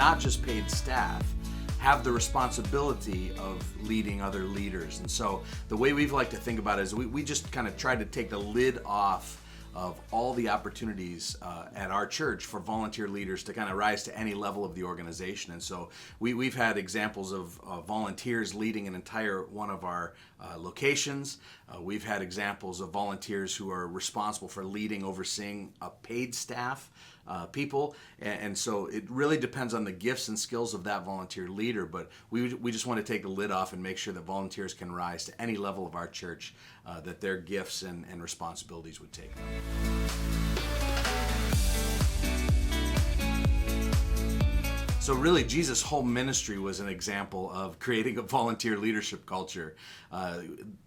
not just paid staff, have the responsibility of leading other leaders. And so the way we've liked to think about it is we just kind of try to take the lid off of all the opportunities at our church for volunteer leaders to kind of rise to any level of the organization. And so we've had examples of volunteers leading an entire one of our locations. We've had examples of volunteers who are responsible for leading, overseeing a paid staff people, and so it really depends on the gifts and skills of that volunteer leader, but we just want to take the lid off and make sure that volunteers can rise to any level of our church that their gifts and responsibilities would take them. So really, Jesus' whole ministry was an example of creating a volunteer leadership culture,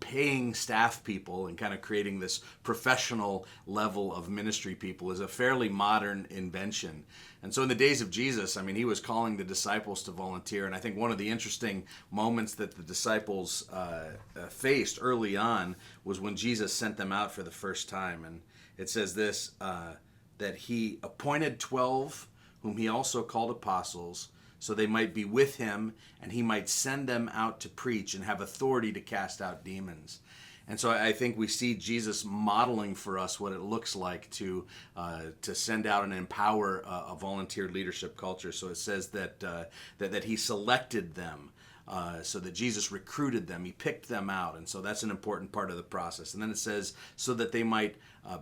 paying staff people and kind of creating this professional level of ministry people is a fairly modern invention. And so in the days of Jesus, I mean, he was calling the disciples to volunteer. And I think one of the interesting moments that the disciples faced early on was when Jesus sent them out for the first time. And it says this, that he appointed 12 whom he also called apostles, so they might be with him, and he might send them out to preach and have authority to cast out demons. And so I think we see Jesus modeling for us what it looks like to send out and empower a volunteer leadership culture. So it says that he selected them. So that Jesus recruited them, he picked them out, and so that's an important part of the process. And then it says, so that they might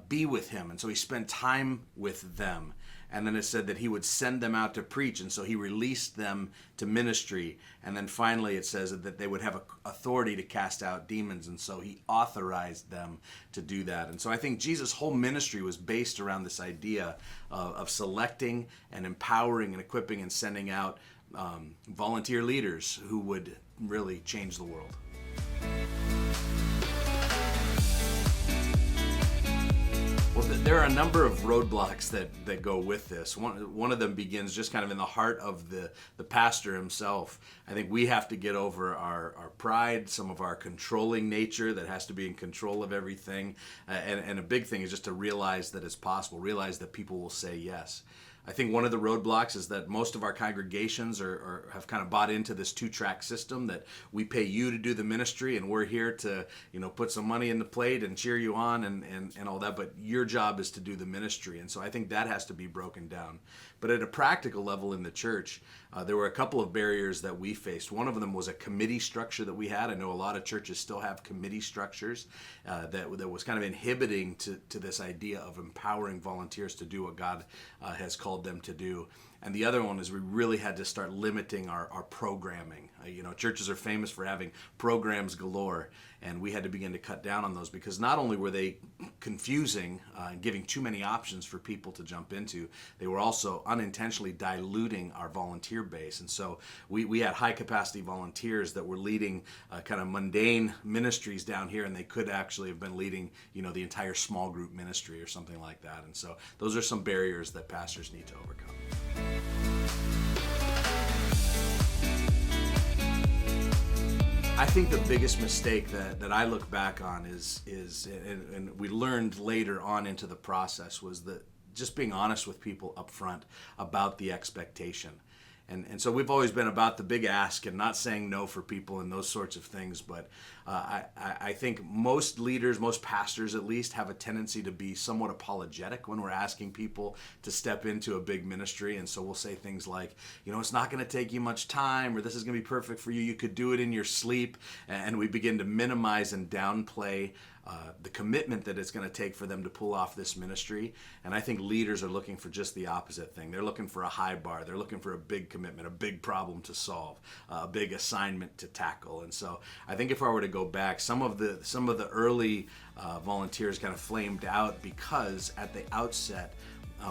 be with him, and so he spent time with them. And then it said that he would send them out to preach, and so he released them to ministry. And then finally it says that they would have authority to cast out demons, and so he authorized them to do that. And so I think Jesus' whole ministry was based around this idea of selecting and empowering and equipping and sending out volunteer leaders who would really change the world. Well, there are a number of roadblocks that go with this. One of them begins just kind of in the heart of the pastor himself. I think we have to get over our pride, some of our controlling nature that has to be in control of everything. And a big thing is just to realize that it's possible, realize that people will say yes. I think one of the roadblocks is that most of our congregations have kind of bought into this two-track system that we pay you to do the ministry and we're here to, put some money in the plate and cheer you on and all that, but your job is to do the ministry. And so I think that has to be broken down. But at a practical level in the church, there were a couple of barriers that we faced. One of them was a committee structure that we had. I know a lot of churches still have committee structures that was kind of inhibiting to this idea of empowering volunteers to do what God has called them to do. And the other one is we really had to start limiting our programming. Churches are famous for having programs galore, and we had to begin to cut down on those because not only were they confusing and giving too many options for people to jump into, they were also unintentionally diluting our volunteer base. And so we had high capacity volunteers that were leading kind of mundane ministries down here, and they could actually have been leading, the entire small group ministry or something like that. And so those are some barriers that pastors need to overcome. I think the biggest mistake that I look back on is and we learned later on into the process was that just being honest with people up front about the expectation. And so we've always been about the big ask and not saying no for people and those sorts of things. But I think most leaders, most pastors at least, have a tendency to be somewhat apologetic when we're asking people to step into a big ministry. And so we'll say things like, it's not going to take you much time, or this is going to be perfect for you. You could do it in your sleep. And we begin to minimize and downplay the commitment that it's going to take for them to pull off this ministry. And I think leaders are looking for just the opposite thing. They're looking for a high bar. They're looking for a big commitment, a big problem to solve, a big assignment to tackle. And so I think if I were to go back, some of the early volunteers kind of flamed out because at the outset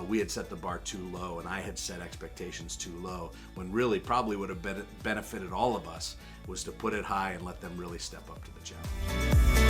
we had set the bar too low, and I had set expectations too low, when really probably would have benefited all of us was to put it high and let them really step up to the challenge.